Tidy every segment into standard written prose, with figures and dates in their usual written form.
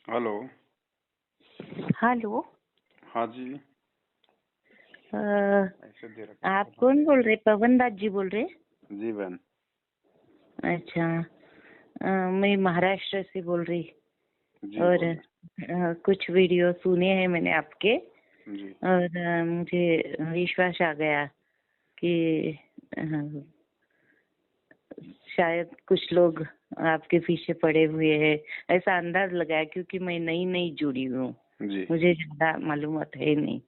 Hello. Hello. हाँ जी। अ, ऐसे दे रखा आप है। कौन बोल रहे? पवन दास जी बोल रहे? जी बहन। अच्छा। मैं महाराष्ट्र से बोल रही। जी और बोलिए। कुछ वीडियो सुने हैं मैंने आपके। जी और मुझे विश्वास आ गया कि अ, शायद कुछ लोग आपके पीछे पड़े हुए हैं। ऐसा अंदाज लगाया क्योंकि मैं नई नई जुड़ी हूँ। जी। मुझे ज्यादा मालूमात है नहीं।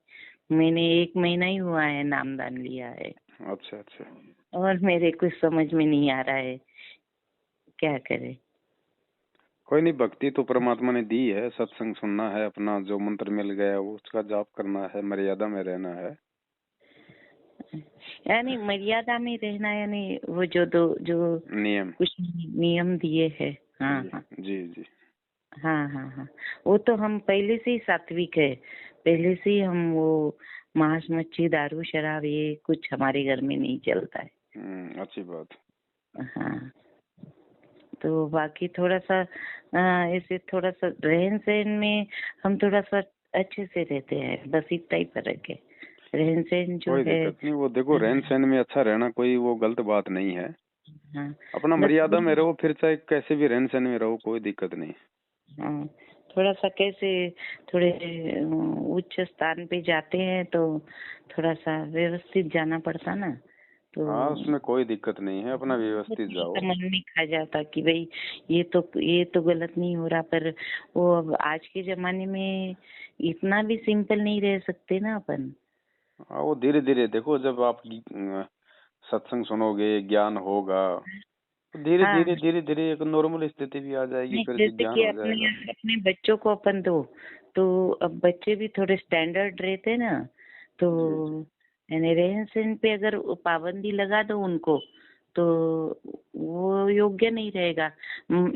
मैंने 1 महीना ही हुआ है नामदान लिया है। अच्छा अच्छा। और मेरे कुछ समझ में नहीं आ रहा है क्या करे। कोई नहीं, भक्ति तो परमात्मा ने दी है। सत्संग सुनना है, अपना जो मंत्र मिल गया है वो उसका जाप करना है, मर्यादा में रहना है। यानी मर्यादा में रहना, यानी वो जो नियम। कुछ नियम दिए हैं। हाँ जी हाँ जी जी। हाँ हाँ हाँ। वो तो हम पहले से ही सात्विक है। पहले से ही हम वो मांस मच्छी दारू शराब ये कुछ हमारे घर में नहीं चलता है। अच्छी बात। हाँ। तो बाकी थोड़ा सा ऐसे थोड़ा सा रहन सहन में हम थोड़ा सा अच्छे से रहते हैं, बस इतना ही फर्क है। रहन सहन जो कोई है। दिक्कत नहीं, वो देखो रहन सहन में अच्छा रहना कोई वो गलत बात नहीं है। हाँ। अपना बस मर्यादा में वही। रहो, फिर चाहे कैसे भी रहन सहन में रहो, कोई दिक्कत नहीं। हाँ। थोड़ा सा कैसे थोड़े उच्च स्थान पे जाते हैं तो थोड़ा सा व्यवस्थित जाना पड़ता ना। तो हाँ, उसमें कोई दिक्कत नहीं है, अपना वो व्यवस्थित थोड़ा सा जाओ। मन में खा जाता कि भाई ये तो गलत नहीं हो रहा, पर वो अब आज के जमाने में इतना भी सिंपल नहीं रह सकते ना अपन। हाँ, वो धीरे धीरे देखो, जब आप सत्संग सुनोगे, ज्ञान होगा, तो धीरे हाँ। धीरे धीरे धीरे एक नॉर्मल स्थिति भी आ जाएगी, नहीं, फिर जैसे ज्ञान कि हो अपने जाएगा। अपने बच्चों को अपन दो तो अब बच्चे भी थोड़े स्टैंडर्ड रहते ना। तो जी जी। यानी रहन सहन पे अगर वो पाबंदी लगा दो उनको तो वो योग्य नहीं रहेगा।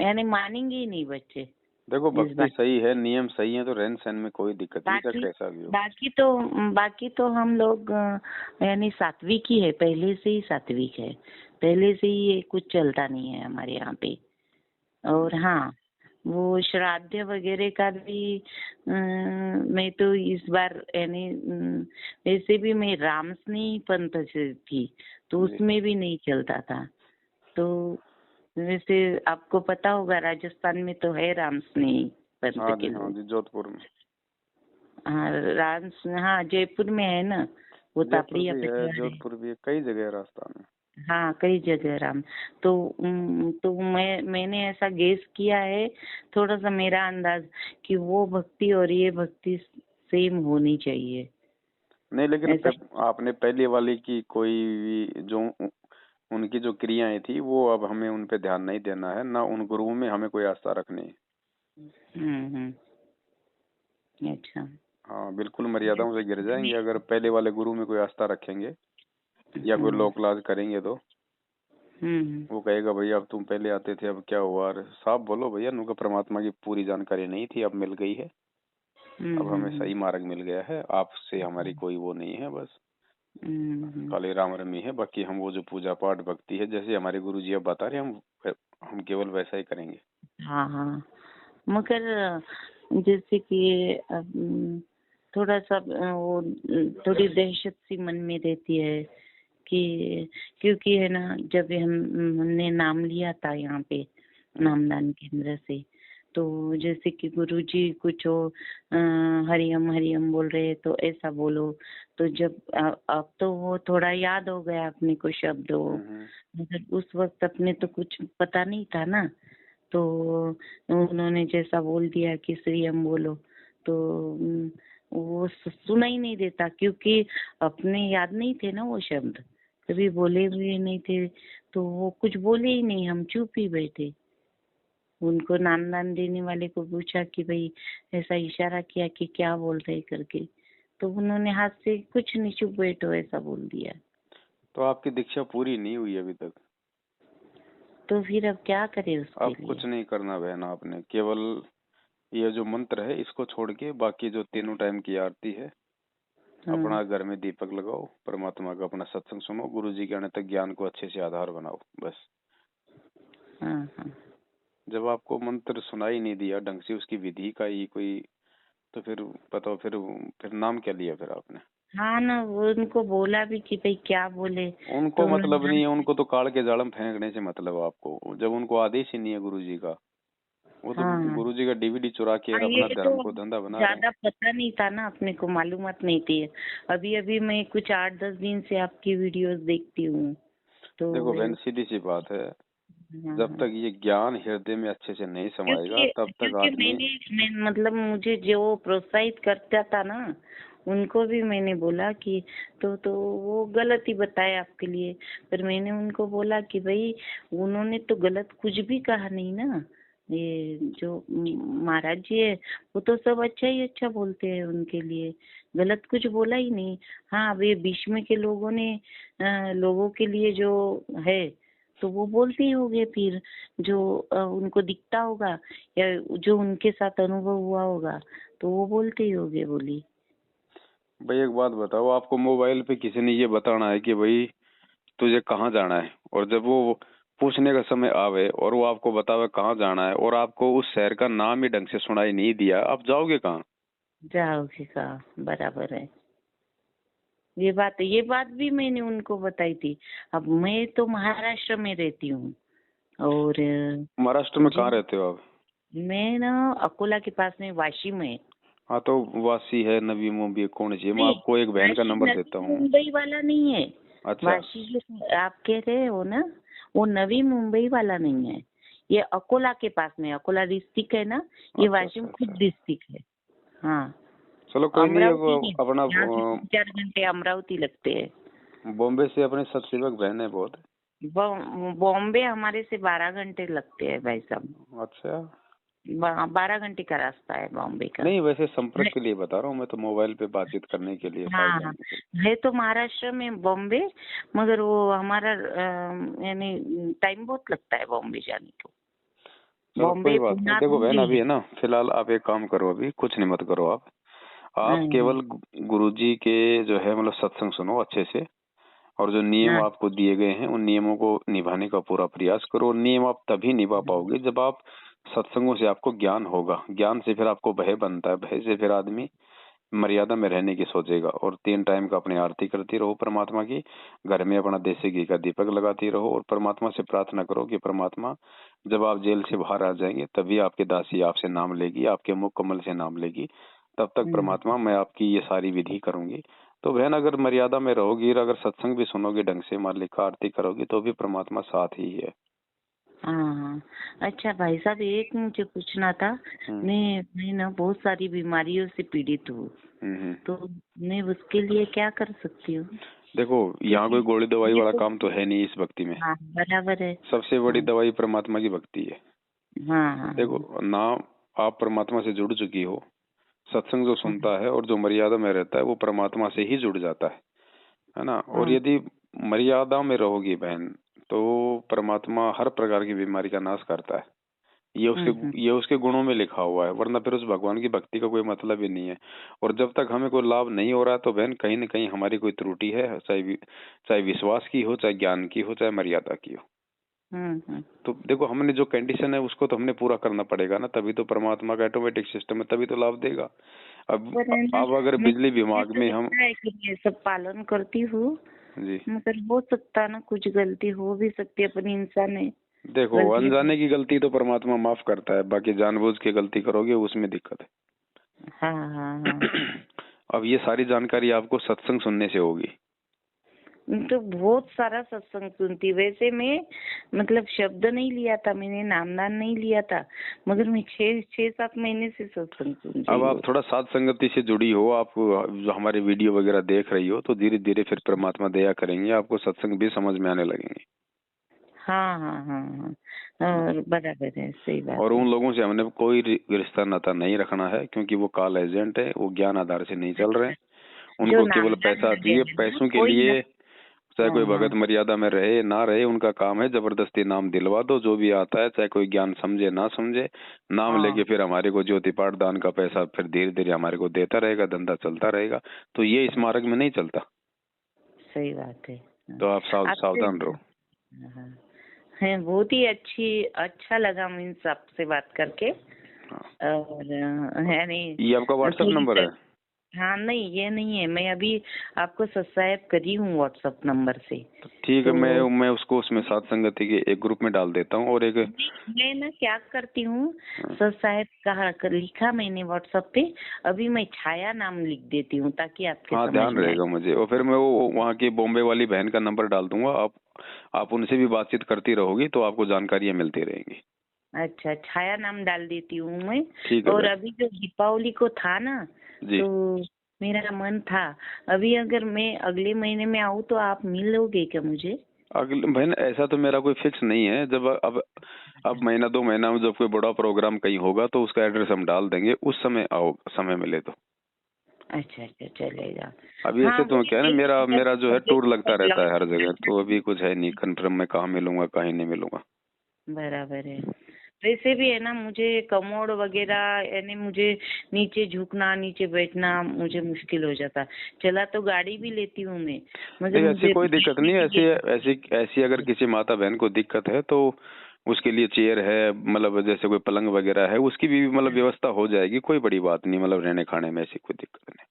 यानी मानेंगे ही नहीं बच्चे देखो, इस भक्ति बात। सही है, नियम सही है, तो रहन सहन में कोई दिक्कत नहीं, चाहे बाकी कैसा भी हो। बाकी तो बाकी तो हम लोग यानी सात्विक ही है, पहले से ही सात्विक है। पहले से ही ये कुछ चलता नहीं है हमारे यहाँ पे। और हाँ, वो श्राद्ध वगैरह का भी मैं तो इस बार यानी वैसे भी मैं रामस्नेही पंथ से थी तो जी। उसमें भी नहीं चलता था। तो वैसे आपको पता होगा राजस्थान में तो है रामस्नेही पंथ हाँ के जी हाँ लोग। जी, जोधपुर में। हाँ हाँ जयपुर में है ना, वो जयपुर तापड़ी भी है, अपने। जोधपुर भी है, कई जगह है राजस्थान में। हाँ कई जगह राम। तो मैंने ऐसा गेस किया है, थोड़ा सा मेरा अंदाज कि वो भक्ति और ये भक्ति सेम होनी चाहिए। नहीं, लेकिन ऐसा। आपने पहले वाली की कोई भी जो उनकी जो क्रियाएं थी, वो अब हमें उन पे ध्यान नहीं देना है, ना उन गुरुओं में हमें कोई आस्था रखनी है। अच्छा। हाँ, बिल्कुल मर्यादाओं से गिर जाएंगे अगर पहले वाले गुरु में कोई आस्था रखेंगे या कोई हम्म लोक लाज करेंगे तो। हम्म वो कहेगा भैया अब तुम पहले आते थे, अब क्या हुआ? और साफ बोलो भैया, उनको परमात्मा की पूरी जानकारी नहीं थी, अब मिल गई है। अब हमें हम्म सही मार्ग मिल गया है, आपसे हमारी कोई वो नहीं है, बस हम्म खाली राम रमी है। बाकी हम वो जो पूजा पाठ भक्ति है, जैसे हमारे गुरु जी अब बता रहे हैं, हम केवल वैसा ही करेंगे। हाँ हाँ। मगर जैसे कि थोड़ा सा वो थोड़ी दहशत सी मन में रहती है कि क्योंकि है ना, जब हमने नाम लिया था यहाँ पे नामदान केंद्र से, तो जैसे कि गुरुजी कुछ हो हरियम हरियम बोल रहे तो ऐसा बोलो। तो जब अब तो वो थोड़ा याद हो गया अपने को शब्द वो, हम्म। मगर उस वक्त अपने तो कुछ पता नहीं था ना। तो उन्होंने जैसा बोल दिया कि श्री हम बोलो तो वो सुना ही नहीं देता क्योंकि अपने याद नहीं थे ना वो शब्द, कभी बोले हुए नहीं थे। तो वो कुछ बोले ही नहीं, हम चुप ही बैठे। उनको नामदान देने वाले को पूछा कि भाई ऐसा इशारा किया कि क्या बोल रहे करके, तो उन्होंने हाथ से कुछ नहीं चुप बैठो ऐसा बोल दिया। तो आपकी दीक्षा पूरी नहीं हुई अभी तक? तो फिर अब क्या करे उसके अब कुछ लिए। नहीं करना बहन, आपने केवल ये जो मंत्र है इसको छोड़ के बाकी जो तीनों टाइम की आरती है, हाँ अपना घर में दीपक लगाओ, परमात्मा का अपना सत्संग सुनो, गुरु जी के आने तक ज्ञान को अच्छे से आधार बनाओ, बस। हाँ हाँ। जब आपको मंत्र सुनाई नहीं दिया ढंग से, उसकी विधि का ही कोई, तो फिर बताओ, फिर नाम क्या लिया फिर आपने? हाँ ना, वो उनको बोला भी कि भाई क्या बोले, उनको तो मतलब नहीं है, उन्होंने उनको तो काल के जाल में फेंकने से मतलब है आपको, जब उनको आदेश ही नहीं है गुरु जी का। वो तो हाँ गुरु जी का डीवीडी चुरा के हाँ, अपना ये धर्म तो को धंधा बना रहे हैं। ज्यादा पता नहीं था ना, अपने को मालूमात नहीं थी। अभी अभी मैं कुछ 8-10 दिन से आपकी वीडियोस देखती हूँ तो। देखो बहन, सीधी सी बात है, हाँ जब हाँ। तक ये ज्ञान हृदय में अच्छे से नहीं समाएगा क्योंकि तब तक क्योंकि आदमी। मतलब मुझे जो प्रोत्साहित करता था ना, उनको भी मैंने बोला कि तो वो गलत ही बताया आपके लिए। पर मैंने उनको बोला कि भाई उन्होंने तो गलत कुछ भी कहा नहीं ना। ये जो महाराज जी है, वो तो सब अच्छा ही अच्छा बोलते हैं, उनके लिए गलत कुछ बोला ही नहीं। हाँ, अब ये बीच में के लोगों ने लोगों के लिए जो है, तो वो बोलते ही होंगे फिर, जो उनको दिखता होगा या जो उनके साथ अनुभव हुआ होगा, तो वो बोलते ही होंगे, बोली। भाई एक बात बताओ, आपको मोबाइल पे किसी ने ये बताना है कि भाई तुझे कहाँ जाना है, और जब वो पूछने का समय आवे और वो आपको बतावे कहाँ जाना है, और आपको उस शहर का नाम ही ढंग से सुनाई नहीं दिया, आप जाओगे कहाँ? जाओगे कहा, बराबर है। ये बात भी मैंने उनको बताई थी। अब मैं तो महाराष्ट्र में रहती हूँ, और महाराष्ट्र में जो कहाँ रहते हो आप? मैं ना अकोला के पास में वाशी में। हाँ तो वासी है, नवी मुंबई है, कौन सी है? मैं नहीं, आपको एक बहन का वाशी नंबर नवी देता हूँ। मुंबई वाला नहीं है। अच्छा। वाशी जो आप कह रहे हो ना, वो नवी मुंबई वाला नहीं है। ये अकोला के पास में, अकोला डिस्ट्रिक्ट है ना, ये अच्छा वाशिम अच्छा खुद अच्छा। डिस्ट्रिक्ट है। हाँ, चलो कोई नहीं, अमरावती अब है। अपना यहाँ से 3-4 घंटे अमरावती लगते हैं। बॉम्बे से अपने सतसेवक बहन है बहुत। बॉम्बे हमारे से 12 घंटे लगते हैं भाई साहब। अच्छा। 12 घंटे का रास्ता है बॉम्बे का। नहीं वैसे संपर्क के लिए बता रहा हूँ मैं तो, मोबाइल पे बातचीत करने के लिए शायद हाँ हाँ, जानने के लिए। है तो महाराष्ट्र में बॉम्बे, मगर वो हमारा यानी टाइम बहुत लगता है बॉम्बे जाने को। चलो बॉम्बे कोई बात नहीं, पुणे देखो बहन दूरी अभी है। है ना, फिलहाल आप एक काम करो, अभी कुछ नहीं मत करो आप हाँ केवल गुरुजी के जो है मतलब सत्संग सुनो अच्छे से, और जो नियम हाँ आपको दिए गए हैं उन नियमों को निभाने का पूरा प्रयास करो। और नियम आप तभी निभा पाओगे जब आप सत्संगों से आपको ज्ञान होगा, ज्ञान से फिर आपको भय बनता है, भय से फिर आदमी मर्यादा में रहने की सोचेगा। और 3 टाइम का अपनी आरती करती रहो परमात्मा की, घर में अपना देसी घी का दीपक लगाती रहो, और परमात्मा से प्रार्थना करो कि परमात्मा जब आप जेल से बाहर आ जाएंगे तभी आपकी दासी आपसे नाम लेगी, आपके मुख कमल से नाम लेगी, तब तक परमात्मा मैं आपकी ये सारी विधि करूंगी। तो बहन अगर मर्यादा में रहोगी और अगर सत्संग भी सुनोगे ढंग से, मालिक का आरती करोगी, तो भी परमात्मा साथ ही है। हाँ। अच्छा भाई साहब, एक मुझे पूछना था। हम्म मैं ना बहुत सारी बीमारियों से पीड़ित हूँ, हम्म। तो मैं उसके लिए क्या कर सकती हूँ? देखो यहाँ क्योंकि कोई गोली दवाई ये वाला तो, काम तो है नहीं इस भक्ति में। हाँ बराबर है। सबसे बड़ी हाँ दवाई परमात्मा की भक्ति है। हाँ हाँ देखो ना, आप परमात्मा से जुड़ चुकी हो, सत्संग जो हाँ सुनता है और जो मर्यादा में रहता है वो परमात्मा से ही जुड़ जाता है ना। और हाँ। यदि मर्यादा में रहोगी बहन, तो परमात्मा हर प्रकार की बीमारी का नाश करता है। ये उसके हम्म। ये उसके गुणों में लिखा हुआ है, वरना फिर उस भगवान की भक्ति का कोई मतलब ही नहीं है। और जब तक हमें कोई लाभ नहीं हो रहा है तो बहन कहीं न कहीं हमारी कोई त्रुटि है, चाहे विश्वास की हो, चाहे ज्ञान की हो, चाहे मर्यादा की हो। हम्म। तो देखो हमने जो कंडीशन है उसको तो हमने पूरा करना पड़ेगा ना, तभी तो परमात्मा का ऑटोमेटिक सिस्टम है, तभी तो लाभ देगा। पर है ना, अब अगर बिजली मुझे विभाग तो में हम। लगता है कि मैं सब पालन करती हूँ, जी मगर हो सकता ना कुछ गलती हो भी सकती है, अपनी इंसान है, देखो, गलतियाँ तो। अनजाने की गलती तो परमात्मा माफ करता है, बाकी जानबूझ के गलती करोगे उसमें दिक्कत हाँ हाँ हाँ। है। अब ये सारी जानकारी आपको सत्संग सुनने से होगी। तो बहुत सारा सत्संग सुनती, वैसे मैं मतलब शब्द नहीं लिया था, मैंने नामदान नहीं लिया था, मगर मैं 6-7 महीने से सत्संग सुन अब रही आप हूँ। थोड़ा साथ संगति से जुड़ी हो, आप जो हमारे वीडियो वगैरह देख रही हो, तो धीरे धीरे फिर परमात्मा दया करेंगे, आपको सत्संग भी समझ में आने लगेंगे। हाँ हाँ हाँ हाँ, और बराबर है, सही और बात है। उन लोगों से हमने कोई रिश्ता नाता नहीं रखना है, क्योंकि वो कॉल एजेंट है, वो ज्ञान आधार से नहीं चल रहे हैं। जो उनको केवल नामदान पैसा वाले दिए, हैं ना, पैसों के कोई ना। लिए, चाहे कोई हाँ भगत हाँ मर्यादा में रहे ना रहे, उनका काम है जबरदस्ती नाम दिलवा दो। जो भी आता है, चाहे कोई ज्ञान समझे ना समझे, नाम हाँ, लेके फिर हमारे को ज्योति पाठ दान का पैसा फिर धीरे धीरे हमारे को देता रहेगा, धंधा चलता रहेगा। तो ये इस मार्ग में नहीं चलता, सही बात है। हाँ। तो आप आपसे, सावधान रहो। हाँ, है, बहुत ही अच्छा लगा मीन्स आपसे बात करके। हाँ। और है नहीं, ये आपका व्हाट्सएप थोड़ी नंबर है? हाँ नहीं ये नहीं है, मैं अभी आपको सब्सक्राइब करी हूँ व्हाट्सएप नंबर से। तो ठीक है, तो मैं उसको उसमें साथ संगति के एक ग्रुप में डाल देता हूँ और एक। मैं ना क्या करती हूँ, हाँ। सब्सक्राइब कहा लिखा मैंने व्हाट्सएप पे, अभी मैं छाया नाम लिख देती हूँ ताकि आपके हाँ, समझ ध्यान में आए। रहेगा मुझे। और फिर मैं वो वहाँ की बॉम्बे वाली बहन का नंबर डाल दूंगा। आप उनसे भी बातचीत करती रहोगी तो आपको जानकारियाँ मिलती रहेंगी। अच्छा, छाया नाम डाल देती हूँ मैं। ठीक है और बहन अभी जो दीपावली को था ना, जी। तो मेरा मन था, अभी अगर मैं अगले महीने में आऊँ तो आप मिलोगे क्या मुझे? अगले बहन ऐसा तो मेरा कोई फिक्स नहीं है। जब अब महीना 2 महीना में जब कोई बड़ा प्रोग्राम कहीं होगा तो उसका एड्रेस हम डाल देंगे, उस समय आओ, समय मिले तो। अच्छा अच्छा, चलेगा। अभी हाँ ऐसे तो वही क्या है ना, मेरा मेरी मेरा जो है तबीयत टूर लगता रहता है हर जगह, तो बदलाव। अभी कुछ है नहीं कंफर्म मैं कहाँ मिलूंगा कहीं नहीं मिलूंगा। बराबर है। वैसे भी है ना, मुझे कमोड वगैरह यानी मुझे नीचे झुकना नीचे बैठना मुझे मुश्किल हो जाता। चला तो गाड़ी भी लेती हूँ मैं, मगर नहीं, ऐसी मुझे कोई दिक्कत नहीं है। ऐसी ऐसी ऐसी अगर किसी माता बहन को दिक्कत है तो उसके लिए चेयर है, मतलब जैसे कोई पलंग वगैरह है उसकी भी मतलब व्यवस्था हो जाएगी। कोई बड़ी बात नहीं, मतलब रहने खाने में ऐसी कोई दिक्कत नहीं।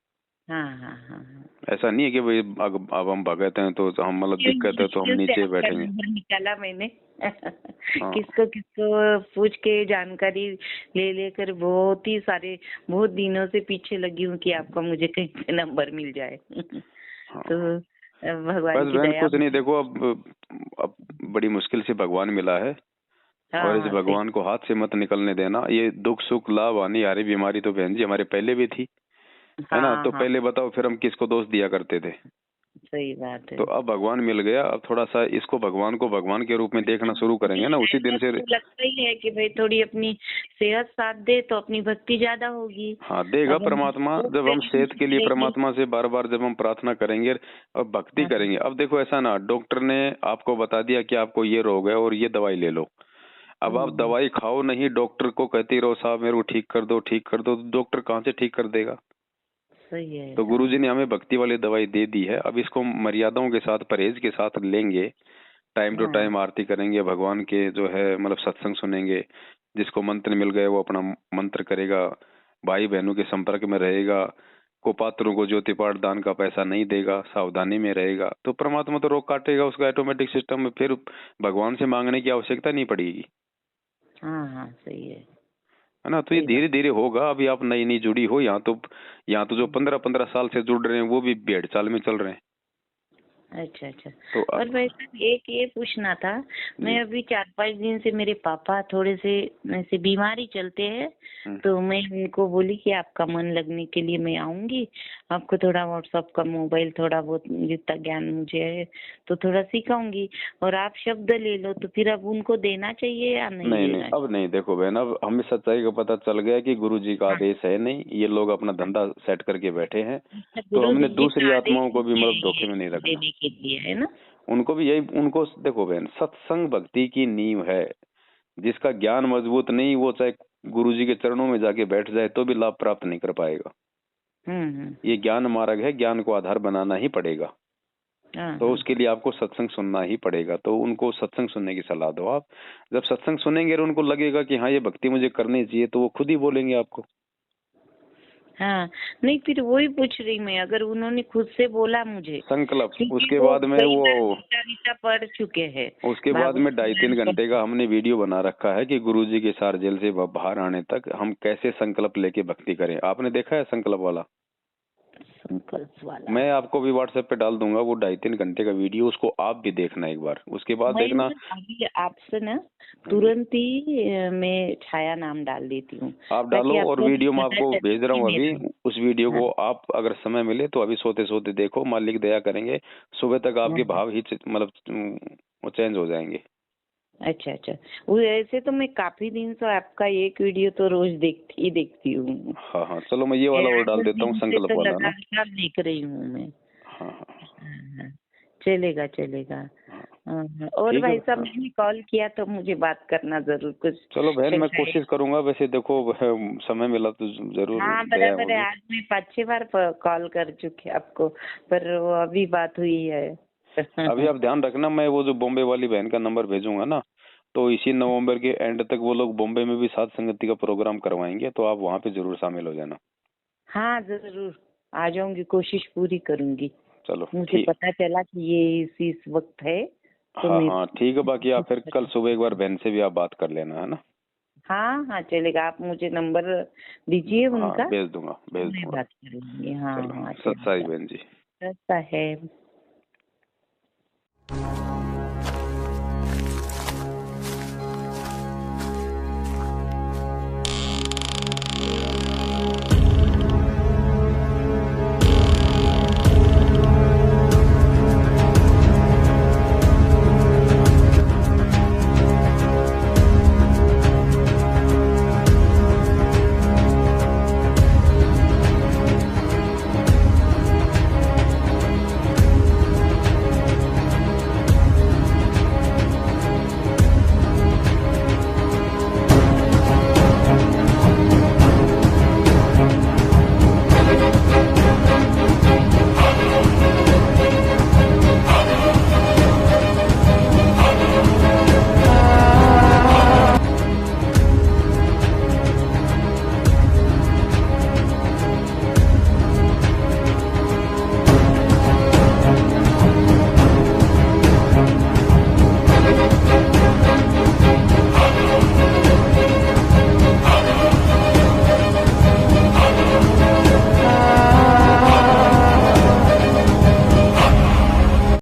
हाँ हाँ हाँ हाँ। ऐसा नहीं है कि भाई अब हम भगत हैं तो हम मतलब दिक्कत है तो हम मुश्किल से नीचे आपका बैठेंगे। नंबर निकाला मैंने। हाँ किसको किसको पूछ के जानकारी ले लेकर बहुत दिनों से पीछे लगी हूँ कि आपका मुझे कहीं से नंबर मिल जाए। हाँ। तो भगवान बस की बहन दया। कुछ नहीं, देखो अब बड़ी मुश्किल से भगवान मिला है हाँ और इस हाँ सही। भगवान को हाथ से मत निकलने देना। ये दुख सुख लाभ आनी हारी बीमारी तो बहन जी हमारे पहले भी थी, है ना? हाँ तो हाँ पहले बताओ फिर हम किसको दोष दिया करते थे? सही बात तो है। अब भगवान मिल गया, अब थोड़ा सा इसको भगवान को भगवान के रूप में देखना शुरू करेंगे ना, उसी दिन से। तो लगता ही है कि भाई थोड़ी अपनी सेहत साथ दे तो अपनी भक्ति ज्यादा होगी। हाँ, देगा अब हम परमात्मा। रोज जब हम प्रेम सेहत से के लिए करेंगे। परमात्मा से बार बार जब हम प्रार्थना करेंगे और भक्ति हाँ करेंगे। अब देखो ऐसा ना, डॉक्टर ने आपको बता दिया कि आपको ये रोग है और ये दवाई ले लो। अब आप हम्म, दवाई खाओ नहीं, डॉक्टर को कहते रहो साहब मेरे को ठीक कर दो ठीक कर दो, तो डॉक्टर कहाँ से ठीक कर देगा? सही है। तो हाँ गुरुजी ने हमें भक्ति वाली दवाई दे दी है। अब इसको मर्यादाओं के साथ परहेज के साथ लेंगे, टाइम टू हाँ टाइम आरती करेंगे, भगवान के जो है मतलब सत्संग सुनेंगे। जिसको मंत्र मिल गए वो अपना मंत्र करेगा, भाई बहनों के संपर्क में रहेगा, कुपात्रों को ज्योति पाठ दान का पैसा नहीं देगा, सावधानी में रहेगा, तो परमात्मा तो रोक काटेगा उसका ऑटोमेटिक सिस्टम में। फिर भगवान से मांगने की आवश्यकता नहीं पड़ेगी, हाँ हाँ सही है। है ना? तो ये सही बात। धीरे धीरे होगा। अभी आप नई नई जुड़ी हो, यहाँ तो जो 15-15 साल से जुड़ रहे हैं वो भी भेड़ चाल में चल रहे हैं। अच्छा अच्छा। तो और भाई साहब एक ये पूछना था, मैं जी। अभी 4-5 दिन से मेरे पापा थोड़े से ऐसे बीमारी चलते हैं, हम्म। तो मैं उनको बोली कि आपका मन लगने के लिए मैं आऊंगी, आपको थोड़ा व्हाट्सएप का मोबाइल थोड़ा बहुत जितना ज्ञान मुझे है तो थोड़ा सिखाऊंगी, और आप शब्द ले लो तो फिर अब उनको देना चाहिए या नहीं नहीं नहीं, देना अब नहीं। देखो बहन, अब हमें सच्चाई का पता चल गया कि गुरु जी का चाहिए? आदेश है नहीं, ये लोग अपना धंधा सेट करके बैठे हैं। हाँ, तो गुरु हमने जी दूसरी का आदेश आत्माओं को भी नहीं मतलब है धोखे ये में नहीं रखना। देने के लिए, है ना? उनको भी यही, उनको देखो बहन, सत्संग भक्ति की नींव है। जिसका ज्ञान मजबूत नहीं, वो चाहे गुरु जी के चरणों में जाके बैठ जाए तो भी लाभ प्राप्त नहीं कर पाएगा। हम्म। ये ज्ञान मार्ग है, ज्ञान को आधार बनाना ही पड़ेगा। हाँ तो हाँ उसके लिए आपको सत्संग सुनना ही पड़ेगा। तो उनको सत्संग सुनने की सलाह दो आप। जब सत्संग सुनेंगे और उनको लगेगा कि हाँ ये भक्ति मुझे करनी चाहिए, तो वो खुद ही बोलेंगे आपको। हाँ। नहीं फिर वही पूछ रही मैं, अगर उन्होंने खुद से बोला मुझे, संकल्प, क्योंकि उसके वो बाद में कई वो, बार गीता वीता पढ़ चुके हैं, उसके बाद भागवत में 2.5-3 घंटे का हमने वीडियो बना रखा है कि गुरुजी के सार जेल से बाहर आने तक हम कैसे संकल्प लेके भक्ति करें। आपने देखा है संकल्प वाला? संकल्प वाला। मैं आपको भी व्हाट्सएप पे डाल दूंगा वो 2.5-3 घंटे का वीडियो, उसको आप भी देखना एक बार, उसके बाद मैं देखना। ना अभी आपसे ना हाँ जी, तुरंत ही मैं छाया नाम डाल देती हूँ, आप डालो ताकि और आपको भी वीडियो मैं पता आपको चले भेज रहा कि हूँ अभी। मेरा। उस वीडियो हाँ को आप अगर समय मिले तो अभी सोते सोते देखो, मालिक दया करेंगे सुबह तक आपके हाँ। भाव ही मतलब वो चेंज हो जाएंगे। अच्छा अच्छा। वो ऐसे तो मैं काफी दिन से आपका एक वीडियो तो रोज देखती हूँ। हाँ हाँ, चलो मैं ये वाला और आठ डाल दस देता हूँ, दिन से संकल्प तो वाला ना। लगातार देख रही हूँ मैं। हाँ हाँ हाँ, चलेगा चलेगा। हाँ, हाँ, और ठीक है। भाई साहब हाँ। मैंने कॉल किया तो मुझे बात करना जरूर, कुछ चलो बहन, मैं शंकाएं। कोशिश करूंगा। वैसे देखो समय मिला तो जरूर हाँ दया बराबर है, होगी। आज मैं 5-6 बार कॉल कर चुकी आपको, पर वो अभी बात हुई है। अभी आप ध्यान रखना, मैं वो जो बॉम्बे वाली बहन का नंबर भेजूंगा ना, तो इसी नवंबर के एंड तक वो लोग बॉम्बे में भी साध संगति का प्रोग्राम करवाएंगे, तो आप वहाँ पे जरूर शामिल हो जाना। हाँ जरूर आ जाऊंगी, कोशिश पूरी करूंगी। चलो मुझे ठीक। पता चला कि ये इस वक्त है तो हाँ मैं हाँ ठीक है। बाकी आप फिर कल सुबह एक बार बहन से भी आप बात कर लेना, है ना। हाँ हाँ चलेगा, आप मुझे नंबर दीजिए हाँ उनका, भेज दूंगा भेज मैं दूंगा। बात कर लूंगी। हाँ चलो हाँ सत साई चलेगा, बहन जी। ऐसा है।